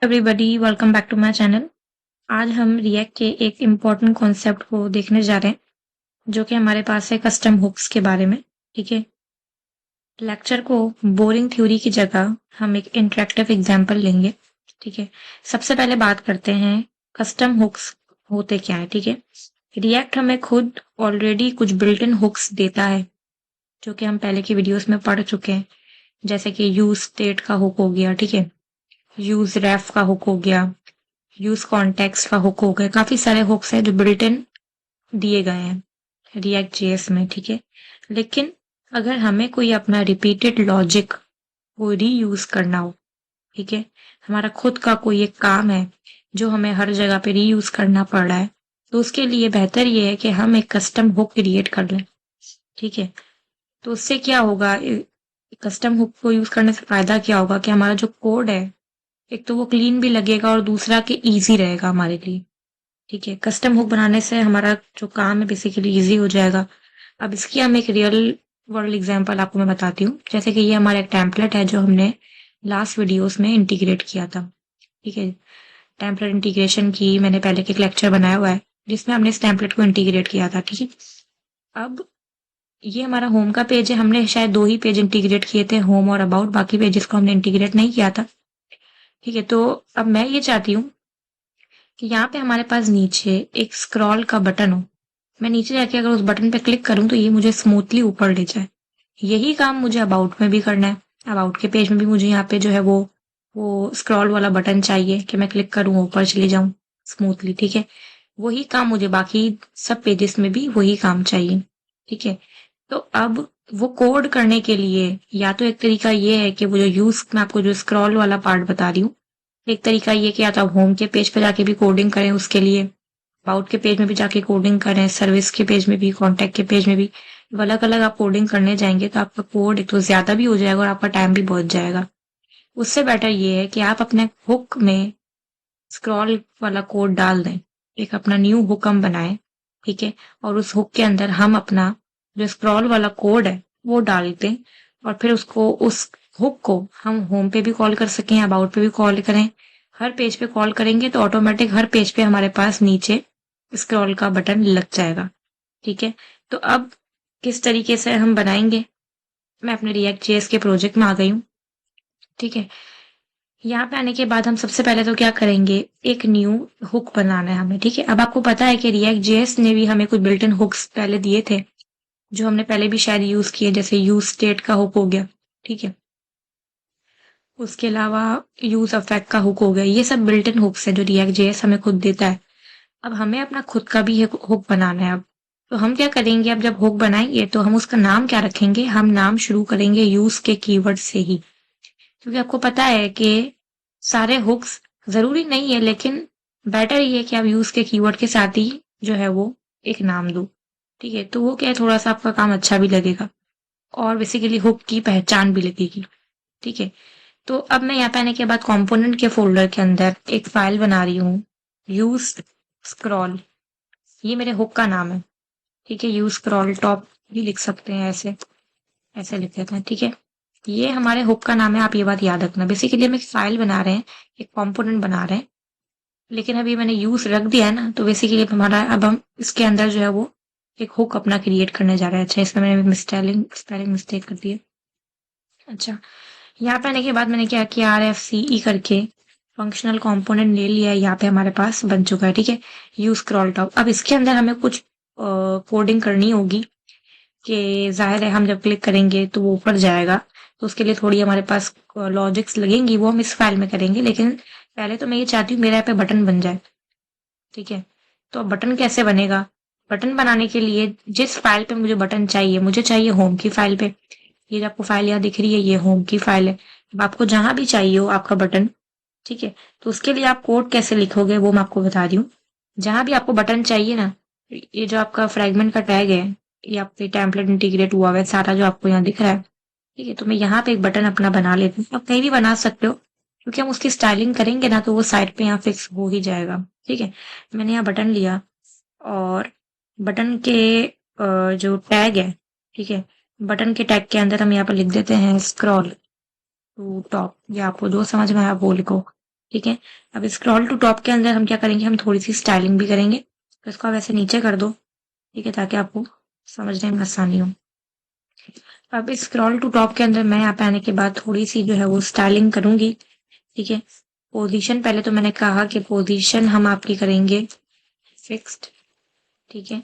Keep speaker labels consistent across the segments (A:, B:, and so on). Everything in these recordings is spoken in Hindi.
A: Everybody welcome back to my channel. आज हम रिएक्ट के एक इम्पॉर्टेंट कॉन्सेप्ट को देखने जा रहे हैं जो कि हमारे पास है कस्टम हुक्स के बारे में। ठीक है, लेक्चर को बोरिंग थ्योरी की जगह हम एक इंटरेक्टिव एग्जांपल लेंगे। ठीक है, सबसे पहले बात करते हैं कस्टम हुक्स होते क्या है। ठीक है, रिएक्ट हमें खुद ऑलरेडी कुछ बिल्ट इन हुक्स देता है जो कि हम पहले की वीडियोस में पढ़ चुके हैं, जैसे कि यूज स्टेट का हुक हो गया। ठीक है, यूज रेफ का हुक हो गया, यूज कॉन्टेक्स्ट का हुक हो गया। काफी सारे हुक्स हैं जो बिल्ट इन दिए गए हैं रिएक्ट जेएस में। ठीक है, लेकिन अगर हमें कोई अपना रिपीटेड लॉजिक को रीयूज करना हो, ठीक है, हमारा खुद का कोई एक काम है जो हमें हर जगह पे रीयूज करना पड़ रहा है, तो उसके लिए बेहतर ये है कि हम एक कस्टम हुक क्रिएट कर लें। ठीक है, तो उससे क्या होगा, कस्टम हुक को यूज करने से फायदा क्या होगा कि हमारा जो कोड है, एक तो वो क्लीन भी लगेगा और दूसरा कि इजी रहेगा हमारे लिए। ठीक है, कस्टम हुक बनाने से हमारा जो काम है बेसिकली इजी हो जाएगा। अब इसकी हम एक रियल वर्ल्ड एग्जांपल आपको मैं बताती हूँ। जैसे कि ये हमारा एक टेम्पलेट है जो हमने लास्ट वीडियोस में इंटीग्रेट किया था। ठीक है, टेम्पलेट इंटीग्रेशन की मैंने पहले के एक लेक्चर बनाया हुआ है जिसमें हमने इस टेम्पलेट को इंटीग्रेट किया था। ठीक है, अब ये हमारा होम का पेज है। हमने शायद 2 ही पेज इंटीग्रेट किए थे, होम और अबाउट। बाकी पेजेस को हमने इंटीग्रेट नहीं किया था। ठीक है, तो अब मैं ये चाहती हूँ कि यहाँ पे हमारे पास नीचे एक स्क्रॉल का बटन हो। मैं नीचे जाके अगर उस बटन पे क्लिक करूँ तो ये मुझे स्मूथली ऊपर ले जाए। यही काम मुझे अबाउट में भी करना है। अबाउट के पेज में भी मुझे यहाँ पे जो है वो स्क्रॉल वाला बटन चाहिए कि मैं क्लिक करूँ ऊपर चली जाऊँ स्मूथली। ठीक है, वही काम मुझे बाकी सब पेजेस में भी वही काम चाहिए। ठीक है, तो अब वो कोड करने के लिए या तो एक तरीका ये है कि वो जो यूज मैं आपको जो स्क्रॉल वाला पार्ट बता रही हूँ, एक तरीका ये कि या तो आप होम के पेज पे जाके भी कोडिंग करें उसके लिए, अबाउट के पेज में भी जाके कोडिंग करें, सर्विस के पेज में भी, कॉन्टैक्ट के पेज में भी। अलग अलग आप कोडिंग करने जाएंगे तो आपका कोड एक तो ज्यादा भी हो जाएगा और आपका टाइम भी बच जाएगा। उससे बेटर ये है कि आप अपने हुक में स्क्रॉल वाला कोड डाल दें, एक अपना न्यू हुक हम बनाएं। ठीक है, और उस हुक के अंदर हम अपना जो स्क्रॉल वाला कोड है वो डाल दें, और फिर उसको उस हुक को हम होम पे भी कॉल कर सकें, अबाउट पे भी कॉल करें। हर पेज पे कॉल करेंगे तो ऑटोमेटिक हर पेज पे हमारे पास नीचे स्क्रॉल का बटन लग जाएगा। ठीक है, तो अब किस तरीके से हम बनाएंगे, मैं अपने रिएक्ट जेएस के प्रोजेक्ट में आ गई हूँ। ठीक है, यहाँ पे आने के बाद हम सबसे पहले तो क्या करेंगे, एक न्यू हुक बनाना है हमें। ठीक है, अब आपको पता है कि रिएक्ट जेएस ने भी हमें कुछ बिल्ट इन हुक्स पहले दिए थे जो हमने पहले भी शायद यूज किए, जैसे यूज स्टेट का हुक हो गया। ठीक है, उसके अलावा यूज अफेक्ट का हुक हो गया। ये सब बिल्ट इन हुक्स है जो रिएक्ट जेएस हमें खुद देता है। अब हमें अपना खुद का भी एक हुक बनाना है। अब तो हम क्या करेंगे, अब जब हुक बनाएंगे तो हम उसका नाम क्या रखेंगे, हम नाम शुरू करेंगे यूज के कीवर्ड से ही। क्योंकि आपको पता है कि सारे हुक्स जरूरी नहीं है, लेकिन बेटर ये है कि आप यूज के कीवर्ड के साथ ही जो है वो एक नाम दो। ठीक है, तो वो क्या है, थोड़ा सा आपका काम अच्छा भी लगेगा और बेसिकली हुक की पहचान भी लगेगी। ठीक है, तो अब मैं यहाँ पे आने के बाद कंपोनेंट के फोल्डर के अंदर एक फाइल बना रही हूँ, यूज स्क्रॉल। ये मेरे हुक का नाम है। ठीक है, यूज स्क्रॉल टॉप भी लिख सकते हैं, ऐसे ऐसे लिख देते हैं। ठीक है, ये हमारे हुक का नाम है, आप ये बात याद रखना। बेसिकली हम एक फाइल बना रहे हैं, एक कंपोनेंट बना रहे हैं, लेकिन अभी मैंने यूज रख दिया है ना, तो बेसिकली हमारा अब हम इसके अंदर जो है वो एक हुक अपना क्रिएट करने जा रहे हैं। अच्छा, इसमें मैंने स्पेलिंग मिस्टेक कर दी है। अच्छा, यहाँ पे आने के बाद मैंने क्या किया, RFCE करके फंक्शनल कंपोनेंट ले लिया है, यहाँ पे हमारे पास बन चुका है। ठीक है, यूज स्क्रॉल टॉप। अब इसके अंदर हमें कुछ कोडिंग करनी होगी कि जाहिर है हम जब क्लिक करेंगे तो वो ऊपर जाएगा, तो उसके लिए थोड़ी हमारे पास लॉजिक्स लगेंगी, वो हम इस फाइल में करेंगे। लेकिन पहले तो मैं ये चाहती हूँ मेरे यहाँ पे बटन बन जाए। ठीक है, तो अब बटन कैसे बनेगा, बटन बनाने के लिए जिस फाइल पे मुझे बटन चाहिए, मुझे चाहिए होम की फाइल पे। ये जो आपको फाइल यहाँ दिख रही है ये होम की फाइल है। अब आपको जहां भी चाहिए हो आपका बटन, ठीक है, तो उसके लिए आप कोड कैसे लिखोगे वो मैं आपको बता रही हूँ। जहां भी आपको बटन चाहिए ना, ये जो आपका फ्रेगमेंट का टैग है, ये आपके टेम्पलेट इंटीग्रेट हुआ हुआ है सारा जो आपको यहाँ दिख रहा है। ठीक है, तो मैं यहाँ पे एक बटन अपना बना लेती हूँ। आप कहीं भी बना सकते हो, क्योंकि हम उसकी स्टाइलिंग करेंगे ना तो वो साइड पे यहाँ फिक्स हो ही जाएगा। ठीक है, मैंने यहाँ बटन लिया और बटन के जो टैग है, ठीक है, बटन के टैग के अंदर हम यहाँ पर लिख देते हैं स्क्रॉल टू टॉप, या आपको जो समझ में आया वो लिखो। ठीक है। अब स्क्रॉल टू टॉप के अंदर हम क्या करेंगे, हम थोड़ी सी स्टाइलिंग भी करेंगे। तो इसको आप ऐसे नीचे कर दो, ठीक है, ताकि आपको समझने में आसानी हो। अब स्क्रॉल टू टॉप के अंदर मैं यहाँ पे आने के बाद थोड़ी सी जो है वो स्टाइलिंग करूंगी, ठीक है। पोजीशन पहले तो मैंने कहा कि पोजीशन हम आपकी करेंगे फिक्स्ड, ठीक है।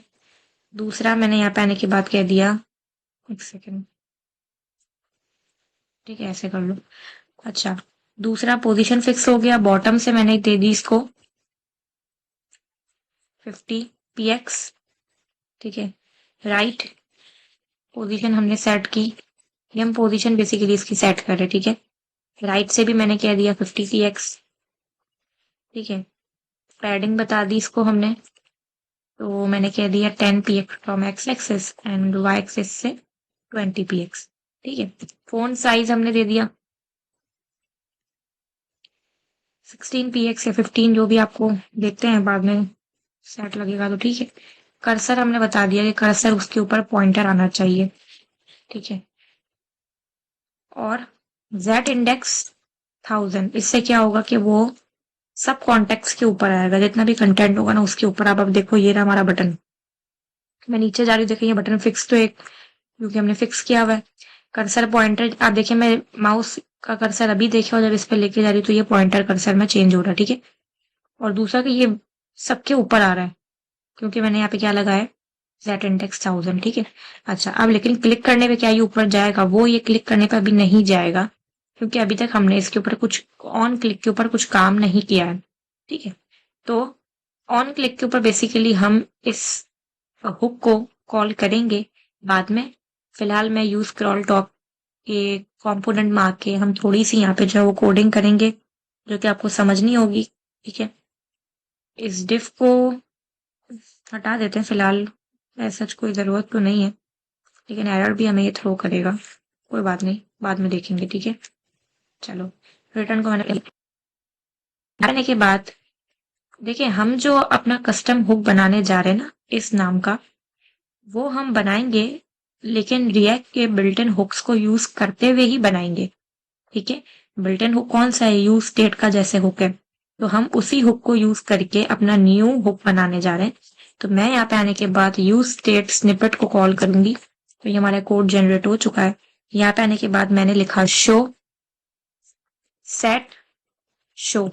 A: दूसरा मैंने यहाँ पे आने के बाद कह दिया, एक सेकेंड, ठीक है, ऐसे कर लो। अच्छा, दूसरा पोजीशन फिक्स हो गया। बॉटम से मैंने दे दी इसको 50 px, ठीक है। राइट पोजीशन हमने सेट की, ये हम पोजीशन बेसिकली इसकी सेट कर रहे हैं, ठीक है। राइट से भी मैंने कह दिया 50 px, ठीक है। पैडिंग बता दी इसको हमने, तो मैंने कह दिया 10 px from x axis and y axis से 20 px, ठीक है। फोन साइज हमने दे दिया 16 px या 15, जो भी आपको देखते हैं बाद में सेट लगेगा तो ठीक है। कर्सर हमने बता दिया कि कर्सर उसके ऊपर पॉइंटर आना चाहिए, ठीक है। और Z इंडेक्स 1000, इससे क्या होगा कि वो सब कॉन्टेक्ट्स के ऊपर आएगा, जितना भी कंटेंट होगा ना उसके ऊपर। अब देखो ये रहा हमारा बटन, मैं नीचे जा रही हूँ, देखिए ये बटन फिक्स तो एक, क्योंकि हमने फिक्स किया हुआ है। कर्सर पॉइंटर आप देखिए, मैं माउस का कर्सर अभी देखे और जब इस पे लेके जा रही हूँ तो ये पॉइंटर कर्सर में चेंज हो रहा है, ठीक है। और दूसरा कि ये सबके ऊपर आ रहा है, क्योंकि मैंने यहाँ पे क्या लगाया है, Z इंडेक्स 1000, ठीक है। अच्छा, अब लेकिन क्लिक करने पे क्या ये ऊपर जाएगा, वो ये क्लिक करने पे अभी नहीं जाएगा, क्योंकि अभी तक हमने इसके ऊपर कुछ ऑन क्लिक के ऊपर कुछ काम नहीं किया है, ठीक है। तो ऑन क्लिक के ऊपर बेसिकली हम इस हुक को कॉल करेंगे बाद में। फिलहाल मैं यूज स्क्रॉल टॉप के कंपोनेंट में आके हम थोड़ी सी यहाँ पे जो है वो कोडिंग करेंगे, जो कि आपको समझनी होगी, ठीक है। इस डिफ को हटा देते हैं फिलहाल, ऐसा कोई जरूरत तो नहीं है, लेकिन एरर भी हमें ये थ्रो करेगा, कोई बात नहीं, बाद में देखेंगे, ठीक है। चलो, रिटर्न को मैंने करने के बाद देखिए, हम जो अपना कस्टम हुक बनाने जा रहे हैं ना इस नाम का, वो हम बनाएंगे, लेकिन रिएक्ट के बिल्ट इन हुक्स को यूज करते हुए ही बनाएंगे, ठीक है। बिल्ट इन हुक कौन सा है, यूज स्टेट का जैसे हुक है, तो हम उसी हुक को यूज करके अपना न्यू हुक बनाने जा रहे हैं। तो मैं यहाँ पे आने के बाद यूज स्टेट स्निपेट को कॉल करूंगी, तो ये हमारा कोड जनरेट हो चुका है। यहाँ पे आने के बाद मैंने लिखा show set show,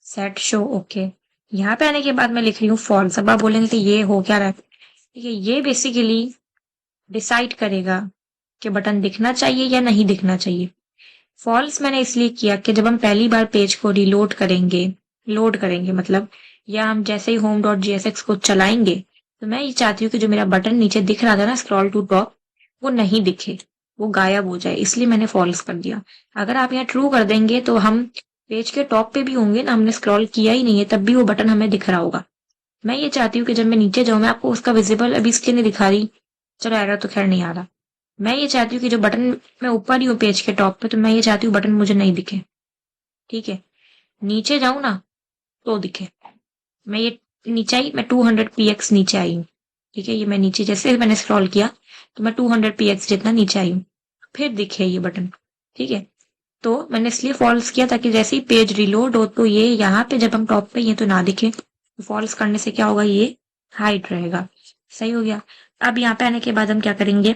A: set show, okay. यहाँ पे आने के बाद मैं लिख रही हूँ फॉल्स। अब आप बोलेंगे कि ये हो क्या रहा है, ठीक है। ये बेसिकली डिसाइड करेगा कि बटन दिखना चाहिए या नहीं दिखना चाहिए। फॉल्स मैंने इसलिए किया कि जब हम पहली बार पेज को रिलोड करेंगे, लोड करेंगे मतलब, या हम जैसे ही home.jsx को चलाएंगे, तो मैं ये चाहती हूँ कि जो मेरा बटन नीचे दिख रहा था ना स्क्रॉल टू टॉप, वो नहीं दिखे, वो गायब हो जाए, इसलिए मैंने फॉल्स कर दिया। अगर आप यहाँ ट्रू कर देंगे तो हम पेज के टॉप पे भी होंगे ना, हमने स्क्रॉल किया ही नहीं है, तब भी वो बटन हमें दिख रहा होगा। मैं ये चाहती हूँ कि जब मैं नीचे जाऊँ, मैं आपको उसका विजिबल अभी इसलिए नहीं दिखा रही, चलो एरर तो खैर नहीं आ रहा। मैं ये चाहती हूँ कि जो बटन, मैं ऊपर ही हूँ पेज के टॉप पे, तो मैं ये चाहती हूँ बटन मुझे नहीं दिखे, ठीक है। नीचे जाऊं ना तो दिखे। मैं ये नीचे आई, मैं 200 px नीचे आई हूँ, ठीक है। ये मैं नीचे जैसे मैंने स्क्रॉल किया तो मैं 200 px जितना नीचे आई हूँ, फिर दिखे ये बटन, ठीक है। तो मैंने इसलिए फॉल्स किया ताकि जैसे ही पेज रिलोड हो तो ये यहाँ पे जब हम टॉप पे ये तो ना दिखे। तो फॉल्स करने से क्या होगा, ये हाइड रहेगा, सही हो गया। अब यहाँ पे आने के बाद हम क्या करेंगे,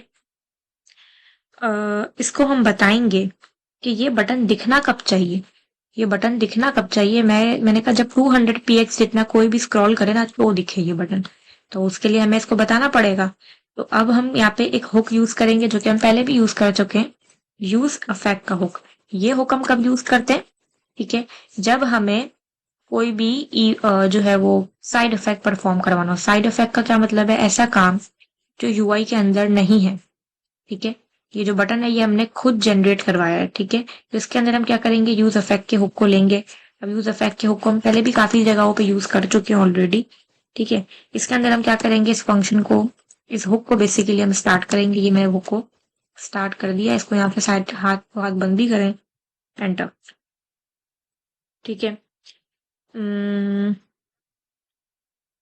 A: इसको हम बताएंगे कि ये बटन दिखना कब चाहिए। ये बटन दिखना कब चाहिए, मैंने कहा जब 200 px जितना कोई भी स्क्रॉल करे ना तो दिखे ये बटन, तो उसके लिए हमें इसको बताना पड़ेगा। तो अब हम यहाँ पे एक हुक यूज करेंगे, जो कि हम पहले भी यूज कर चुके हैं, यूज अफेक्ट का हुक। ये हुक हम कब यूज करते हैं, ठीक है, जब हमें कोई भी जो है वो साइड इफेक्ट परफॉर्म करवाना हो। साइड इफेक्ट का क्या मतलब है, ऐसा काम जो यूआई के अंदर नहीं है, ठीक है। ये जो बटन है ये हमने खुद जनरेट करवाया है, ठीक है। तो इसके अंदर हम क्या करेंगे, यूज इफेक्ट के हुक को लेंगे। अब यूज इफेक्ट के हुक को हम पहले भी काफी जगहों पे यूज कर चुके हैं ऑलरेडी, ठीक है। इसके अंदर हम क्या करेंगे, इस फंक्शन को, इस हुक को बेसिकली हम स्टार्ट करेंगे। ये मैंने हुक को स्टार्ट कर दिया, इसको यहाँ पे साइड हाथ हाथ बंदी करें, एंटर, ठीक है।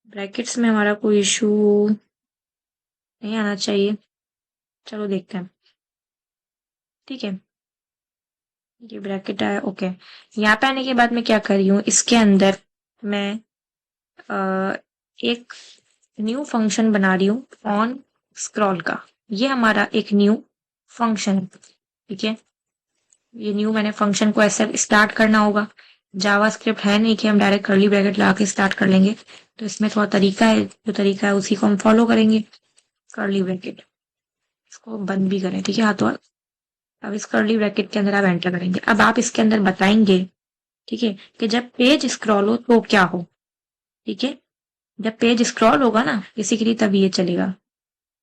A: ब्रैकेट्स में हमारा कोई इशू नहीं आना चाहिए, चलो देखते हैं, ठीक है। ये ब्रैकेट आया, ओके। यहाँ पे आने के बाद मैं क्या कर रही हूँ, इसके अंदर मैं एक न्यू फंक्शन बना रही हूँ ऑन स्क्रॉल का। ये हमारा एक न्यू फंक्शन है, ठीक है। ये न्यू मैंने फंक्शन को ऐसे स्टार्ट करना होगा। जावास्क्रिप्ट है नहीं कि हम डायरेक्ट कर्ली ब्रैकेट लगा के स्टार्ट कर लेंगे, तो इसमें थोड़ा तरीका है, जो तरीका है उसी को हम फॉलो करेंगे। कर्ली ब्रैकेट, इसको बंद भी करें, ठीक है हाथों हाथ। अब इस कर्ली ब्रैकेट के अंदर आप एंटर करेंगे। अब आप इसके अंदर बताएंगे, ठीक है, कि जब पेज स्क्रॉल हो तो क्या हो, ठीक है। जब पेज स्क्रॉल होगा ना बेसिकली तब ये चलेगा।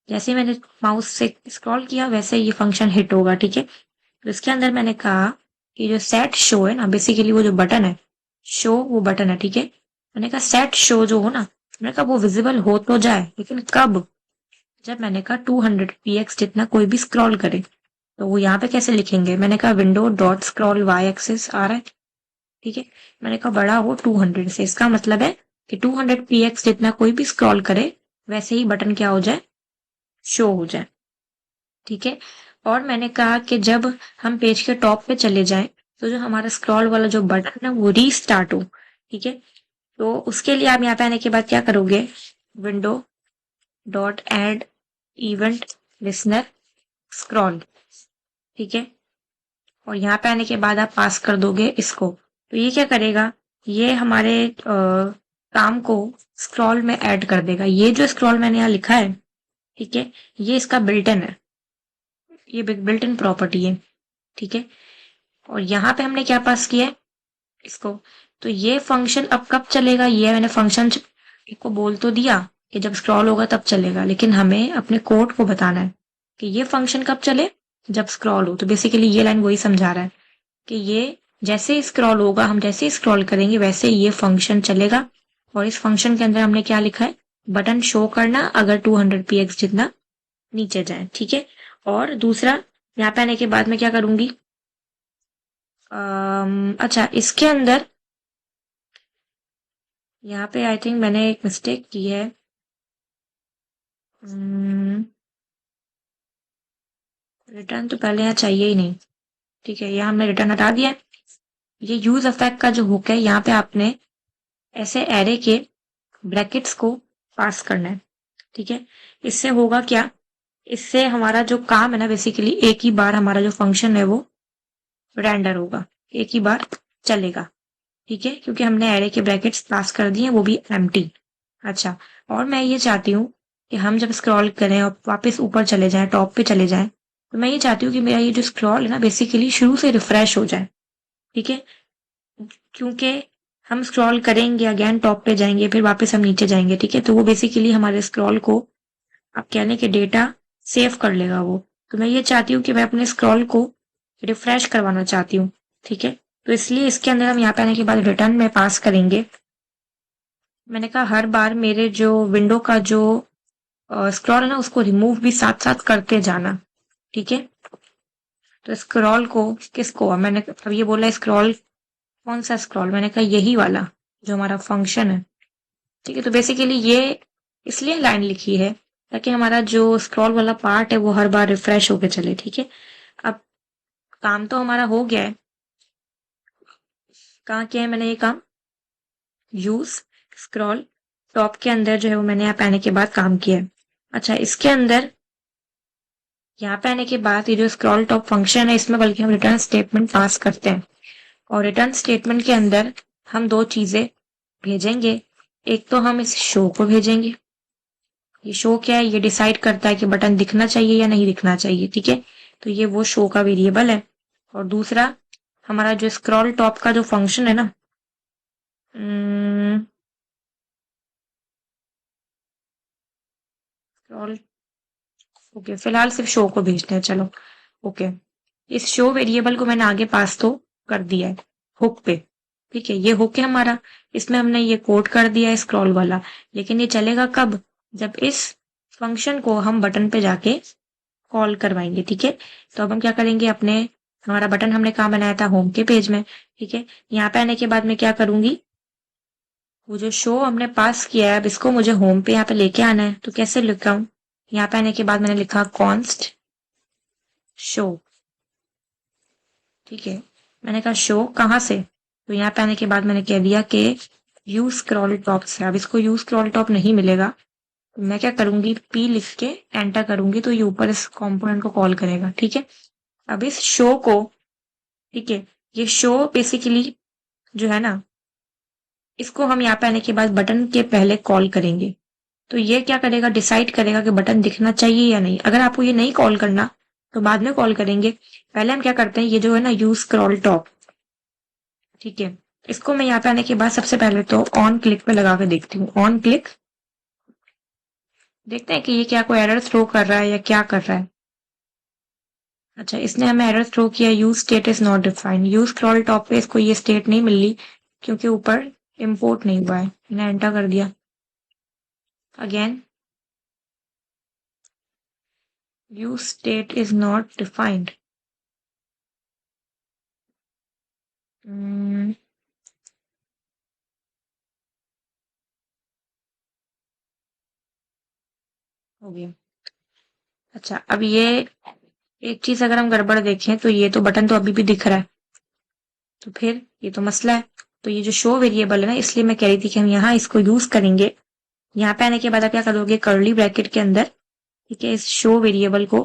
A: जैसे मैंने माउस से स्क्रॉल किया वैसे ये फंक्शन हिट होगा, ठीक है। तो इसके अंदर मैंने कहा कि जो सेट शो है ना, बेसिकली वो जो बटन है शो, वो बटन है, ठीक है। मैंने कहा सेट शो जो हो ना, मैंने कहा वो विजिबल हो तो जाए, लेकिन कब, जब मैंने कहा 200 px जितना कोई भी स्क्रॉल करे। तो वो यहाँ पे कैसे लिखेंगे, मैंने कहा window dot scroll Y axis आ रहा है, ठीक है। मैंने कहा बड़ा हो 200 से, इसका मतलब है कि 200 px जितना कोई भी स्क्रॉल करे वैसे ही बटन क्या हो जाए, शो हो जाए, ठीक है। और मैंने कहा कि जब हम पेज के टॉप पे चले जाएं तो जो हमारा स्क्रॉल वाला जो बटन है वो रीस्टार्ट हो, ठीक है। तो उसके लिए आप यहाँ पे आने के बाद क्या करोगे, window dot add event listener scroll, ठीक है। और यहाँ पे आने के बाद आप पास कर दोगे इसको। तो ये क्या करेगा, ये हमारे काम को स्क्रॉल में ऐड कर देगा। ये जो स्क्रॉल मैंने यहाँ लिखा है, ठीक है, ये इसका बिल्ट-इन है, ये बिल्ट इन प्रॉपर्टी है, ठीक है। और यहाँ पे हमने क्या पास किया है, इसको। तो ये फंक्शन अब कब चलेगा, ये मैंने फंक्शन को बोल तो दिया कि जब स्क्रॉल होगा तब चलेगा, लेकिन हमें अपने कोड को बताना है कि ये फंक्शन कब चले, जब स्क्रॉल हो। तो बेसिकली ये लाइन वही समझा रहा है कि ये जैसे ही स्क्रॉल होगा, हम जैसे ही स्क्रॉल करेंगे वैसे ही ये फंक्शन चलेगा। और इस फंक्शन के अंदर हमने क्या लिखा है, बटन शो करना अगर 200 px जितना नीचे जाए, ठीक है। और दूसरा, यहाँ पे आने के बाद मैं क्या करूंगी, अच्छा इसके अंदर यहाँ पे आई थिंक मैंने एक मिस्टेक की है। रिटर्न तो पहले यहाँ चाहिए ही नहीं, ठीक है, यहाँ हमने रिटर्न हटा दिया है। ये यूज इफेक्ट का जो हुक है, यहाँ पे आपने ऐसे एरे के ब्रैकेट्स को पास करना है, ठीक है। इससे होगा क्या, इससे हमारा जो काम है ना, बेसिकली एक ही बार हमारा जो फंक्शन है वो रेंडर होगा, एक ही बार चलेगा, ठीक है, क्योंकि हमने एरे के ब्रैकेट्स पास कर दिए, वो भी एम्प्टी। अच्छा, और मैं ये चाहती हूँ कि हम जब स्क्रॉल करें और वापस ऊपर चले जाएं, टॉप पे चले जाएं, तो मैं ये चाहती हूँ कि मेरा ये जो स्क्रॉल है ना बेसिकली शुरू से रिफ्रेश हो जाए, ठीक है। क्योंकि हम स्क्रॉल करेंगे अगेन टॉप पे जाएंगे फिर वापस हम नीचे जाएंगे, ठीक है। तो वो बेसिकली हमारे स्क्रॉल को, आप कहने के डेटा सेव कर लेगा वो। तो मैं ये चाहती हूँ कि मैं अपने स्क्रॉल को रिफ्रेश करवाना चाहती हूँ, ठीक है। तो इसलिए इसके अंदर हम यहाँ पे आने के बाद रिटर्न में पास करेंगे। मैंने कहा हर बार मेरे जो विंडो का जो स्क्रॉल है ना उसको रिमूव भी साथ साथ करते जाना, ठीक है। तो स्क्रॉल को किसको, मैंने अब ये बोला स्क्रॉल, कौन सा स्क्रॉल, मैंने कहा यही वाला जो हमारा फंक्शन है, ठीक है। तो बेसिकली ये इसलिए लाइन लिखी है ताकि हमारा जो स्क्रॉल वाला पार्ट है वो हर बार रिफ्रेश होके चले, ठीक है। अब काम तो हमारा हो गया है, कहाँ किया है मैंने ये काम, यूज स्क्रॉल टॉप के अंदर जो है वो मैंने यहाँ पे आने के बाद काम किया है। अच्छा, इसके अंदर यहाँ पे आने के बाद ये जो स्क्रॉल टॉप फंक्शन है इसमें बल्कि हम रिटर्न स्टेटमेंट पास करते हैं। और रिटर्न स्टेटमेंट के अंदर हम दो चीजें भेजेंगे। एक तो हम इस शो को भेजेंगे, ये शो क्या है, ये डिसाइड करता है कि बटन दिखना चाहिए या नहीं दिखना चाहिए, ठीक है। तो ये वो शो का वेरिएबल है। और दूसरा, हमारा जो स्क्रॉल टॉप का जो फंक्शन है ना, स्क्रॉल, ओके फिलहाल सिर्फ शो को भेजते हैं, चलो ओके। इस शो वेरिएबल को मैंने आगे पास तो कर दिया है हुक पे, ठीक है। ये हुक है हमारा, इसमें हमने ये कोड कर दिया है स्क्रॉल वाला, लेकिन ये चलेगा कब, जब इस फंक्शन को हम बटन पे जाके कॉल करवाएंगे, ठीक है। तो अब हम क्या करेंगे, अपने हमारा बटन हमने कहाँ बनाया था, होम के पेज में, ठीक है। यहाँ पे आने के बाद मैं क्या करूंगी, वो जो शो हमने पास किया है अब इसको मुझे होम पे यहाँ पे लेके आना है। तो कैसे लिखा हूँ, यहाँ पे आने के बाद मैंने लिखा कॉन्स्ट शो, ठीक है। मैंने कहा शो कहाँ से, तो यहाँ पे आने के बाद मैंने कह दिया कि यूज स्क्रॉल टॉप से। अब इसको यूज स्क्रॉल टॉप नहीं मिलेगा, तो मैं क्या करूंगी, पी लिख के एंटर करूंगी तो ये ऊपर इस कंपोनेंट को कॉल करेगा। ठीक है, अब इस शो को, ठीक है, ये शो बेसिकली जो है ना, इसको हम यहाँ पे आने के बाद बटन के पहले कॉल करेंगे। तो ये क्या करेगा, डिसाइड करेगा कि बटन दिखना चाहिए या नहीं। अगर आपको ये नहीं कॉल करना तो बाद में कॉल करेंगे। पहले हम क्या करते हैं, ये जो है ना यूज स्क्रॉल टॉप, ठीक है, इसको मैं यहाँ पे आने के बाद सबसे पहले तो ऑन क्लिक पे लगा के देखती हूँ। ऑन क्लिक, देखते हैं कि ये क्या कोई एरर थ्रो कर रहा है या क्या कर रहा है। अच्छा, इसने हमें एरर थ्रो किया, use state is not defined. Use scroll top पे इसको ये स्टेट नहीं मिल रही क्योंकि ऊपर इम्पोर्ट नहीं हुआ है। मैंने एंटर कर दिया। Again, use state is not defined. हो गया। अच्छा, अब ये एक चीज अगर हम गड़बड़ देखें तो ये तो बटन तो अभी भी दिख रहा है, तो फिर ये तो मसला है। तो ये जो शो वेरिएबल है ना, इसलिए मैं कह रही थी कि हम यहाँ इसको यूज करेंगे। यहाँ पे आने के बाद आप क्या करोगे, कर्ली ब्रैकेट के अंदर, ठीक है, इस शो वेरिएबल को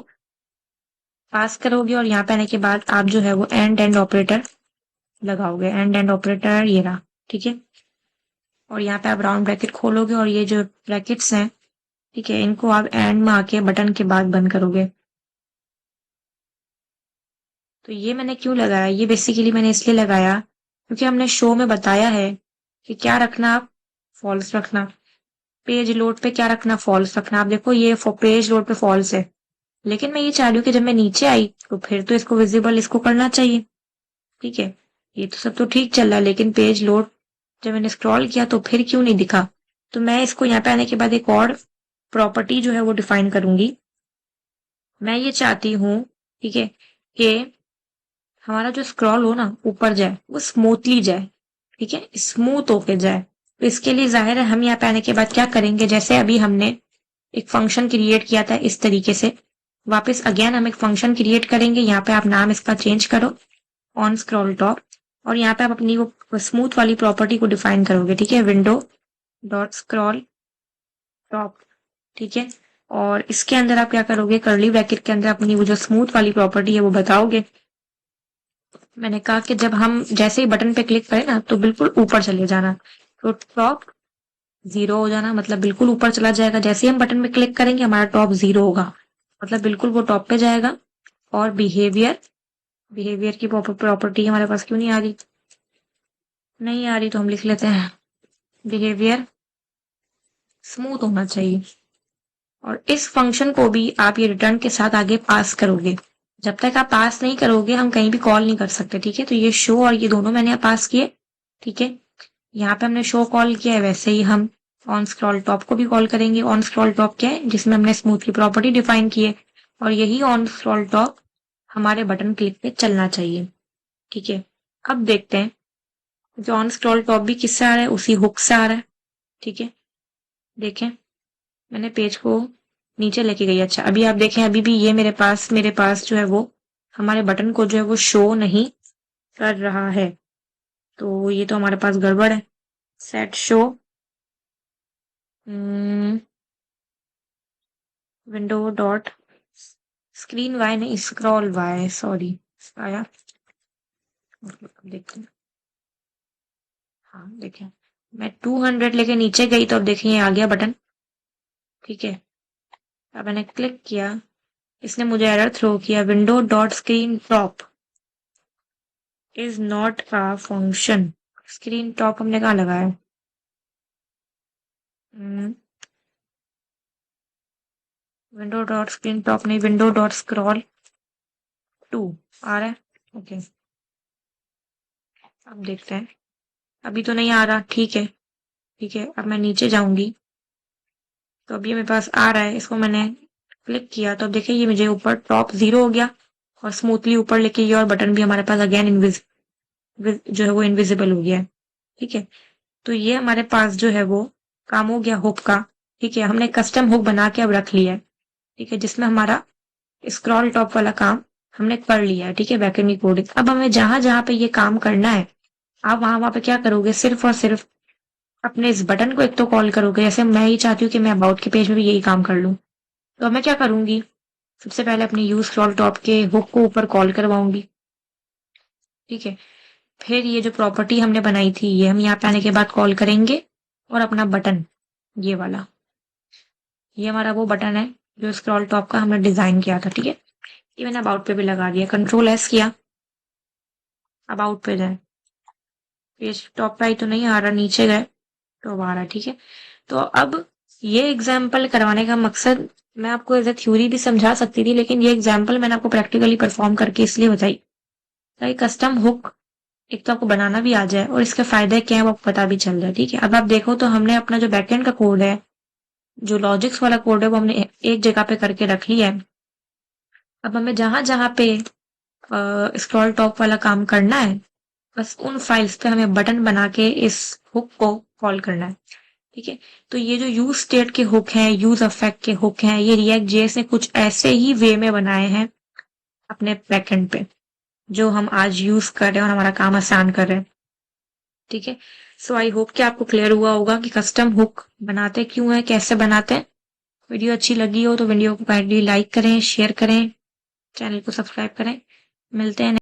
A: पास करोगे और यहाँ पे आने के बाद आप जो है वो एंड एंड ऑपरेटर लगाओगे। एंड एंड ऑपरेटर ये रहा, ठीक है, और यहाँ पे आप राउंड ब्रैकेट खोलोगे और ये जो ब्रैकेट्स हैं, ठीक है, इनको आप एंड में आके बटन के बाद बंद करोगे। तो ये मैंने क्यों लगाया, ये बेसिकली मैंने इसलिए लगाया क्योंकि हमने शो में बताया है कि क्या रखना, आप फॉल्स रखना। पेज लोड पे क्या रखना, फॉल्स रखना। आप देखो ये पेज लोड पे फॉल्स है, लेकिन मैं ये चाह रही हूँ कि जब मैं नीचे आई तो फिर तो इसको विजिबल इसको करना चाहिए। ठीक है, ये तो सब तो ठीक चल रहा है, लेकिन पेज लोड जब मैंने स्क्रॉल किया तो फिर क्यों नहीं दिखा। तो मैं इसको यहाँ पे आने के बाद एक और प्रॉपर्टी जो है वो डिफाइन करूंगी। मैं ये चाहती हूँ, ठीक है, कि हमारा जो स्क्रॉल हो ना ऊपर जाए, वो स्मूथली जाए, ठीक है, स्मूथ होके जाए। तो इसके लिए जाहिर है हम यहाँ पे आने के बाद क्या करेंगे, जैसे अभी हमने एक फंक्शन क्रिएट किया था इस तरीके से, वापस अगेन हम एक फंक्शन क्रिएट करेंगे। यहाँ पे आप नाम इसका चेंज करो, ऑन स्क्रॉल टॉप, और यहाँ पे आप अपनी वो स्मूथ वाली प्रॉपर्टी को डिफाइन करोगे। ठीक है, विंडो डॉट स्क्रॉल टॉप, ठीक है, और इसके अंदर आप क्या करोगे, कर्ली ब्रैकेट के अंदर अपनी वो जो स्मूथ वाली प्रॉपर्टी है वो बताओगे। मैंने कहा कि जब हम जैसे ही बटन पे क्लिक करें ना तो बिल्कुल ऊपर चले जाना, तो टॉप 0 हो जाना, मतलब बिल्कुल ऊपर चला जाएगा। जैसे ही हम बटन पे क्लिक करेंगे हमारा टॉप 0 होगा, मतलब बिल्कुल वो टॉप पे जाएगा। और बिहेवियर, बिहेवियर की प्रॉपर्टी हमारे पास क्यों नहीं आ रही, नहीं आ रही तो हम लिख लेते हैं, बिहेवियर स्मूथ होना चाहिए। और इस फंक्शन को भी आप ये रिटर्न के साथ आगे पास करोगे। जब तक आप पास नहीं करोगे हम कहीं भी कॉल नहीं कर सकते। ठीक है, तो ये शो और ये दोनों मैंने पास किए। ठीक है, यहाँ पे हमने शो कॉल किया है, वैसे ही हम ऑन स्क्रॉल टॉप को भी कॉल करेंगे। ऑन स्क्रॉल टॉप क्या है, जिसमें हमने स्मूथ की प्रॉपर्टी डिफाइन की है, और यही ऑन स्क्रॉल टॉप हमारे बटन क्लिक पे चलना चाहिए। ठीक है, अब देखते हैं जो ऑन स्क्रॉल टॉप भी किससे आ रहा है, उसी हुक से आ रहा है। ठीक है, देखें मैंने पेज को नीचे लेके गई। अच्छा, अभी आप देखें, अभी भी ये मेरे पास जो है वो हमारे बटन को जो है वो शो नहीं कर रहा है। तो ये तो हमारे पास गड़बड़ है। Set show window dot screen y नहीं, स्क्रॉल वाई, सॉरी आया। देखते हैं, हाँ देखें, मैं 200 लेके नीचे गई तो अब देखिए ये आ गया बटन। ठीक है, अब मैंने क्लिक किया, इसने मुझे एरर थ्रो किया, window dot screen top is not a function. Screen top हमने कहाँ लगाया है, विंडो डॉट स्क्रीन टॉप नहीं, विंडो डॉट स्क्रॉल टू आ रहा है। ओके, अब देखते हैं, अभी तो नहीं आ रहा। ठीक है, ठीक है, अब मैं नीचे जाऊंगी तो अभी मेरे पास आ रहा है। इसको मैंने क्लिक किया तो अब देखिए ये मुझे ऊपर टॉप 0 हो गया और स्मूथली ऊपर लेके गया, और बटन भी हमारे पास अगेन जो है वो इनविजिबल हो गया है। ठीक है, तो ये हमारे पास जो है वो काम हो गया हुक का। ठीक है, हमने कस्टम हुक बना के अब रख लिया है। ठीक है, जिसमें हमारा स्क्रॉल टॉप वाला काम हमने कर लिया है, ठीक है, बैकएंड की कोडिंग। अब हमें जहां जहां पे ये काम करना है, आप वहां वहां पे क्या करोगे, सिर्फ और सिर्फ अपने इस बटन को एक तो कॉल करोगे। जैसे मैं ही चाहती हूँ कि मैं अबाउट के पेज में भी यही काम कर लूँ, तो मैं क्या करूंगी, सबसे पहले अपने यूज स्क्रॉल टॉप के हुक को ऊपर कॉल करवाऊंगी, ठीक है। फिर ये जो प्रॉपर्टी हमने बनाई थी, ये हम यहाँ पे आने के बाद कॉल करेंगे, और अपना बटन ये वाला, ये हमारा वो बटन है जो स्क्रॉल टॉप का हमने डिजाइन किया था, ठीक है। ये मैंने अबाउट पे भी लगा दिया, कंट्रोल एस किया, अबाउट पे जाए, पेज टॉप पे ही तो नहीं आ रहा, नीचे गए तो अब आ रहा है, ठीक है। तो अब ये एग्जाम्पल करवाने का मकसद, मैं आपको एज ए थ्योरी भी समझा सकती थी, लेकिन ये एग्जाम्पल मैंने आपको प्रैक्टिकली परफॉर्म करके इसलिए बताई ताकि कस्टम हुक एक तो आपको बनाना भी आ जाए और इसके फायदे क्या है वो आपको पता भी चल जाए, ठीक है। अब आप देखो तो हमने अपना जो बैकएंड का कोड है, जो लॉजिक्स वाला कोड है, वो हमने एक जगह पे करके रख लिया है। अब हमें जहां जहां पे स्क्रॉल टॉप वाला काम करना है, बस उन फाइल्स पे हमें बटन बना के इस हुक को कॉल करना है, ठीक है। तो ये जो यूज स्टेट के हुक हैं, यूज अफेक्ट के हुक हैं, ये रिएक्ट जेएस ने कुछ ऐसे ही वे में बनाए हैं अपने बैकएंड पे, जो हम आज यूज कर रहे हैं और हमारा काम आसान कर रहे हैं, ठीक है। सो आई होप कि आपको क्लियर हुआ होगा कि कस्टम हुक बनाते क्यों है, कैसे बनाते हैं। वीडियो अच्छी लगी हो तो वीडियो को काइंडली लाइक करें, शेयर करें, चैनल को सब्सक्राइब करें। मिलते हैं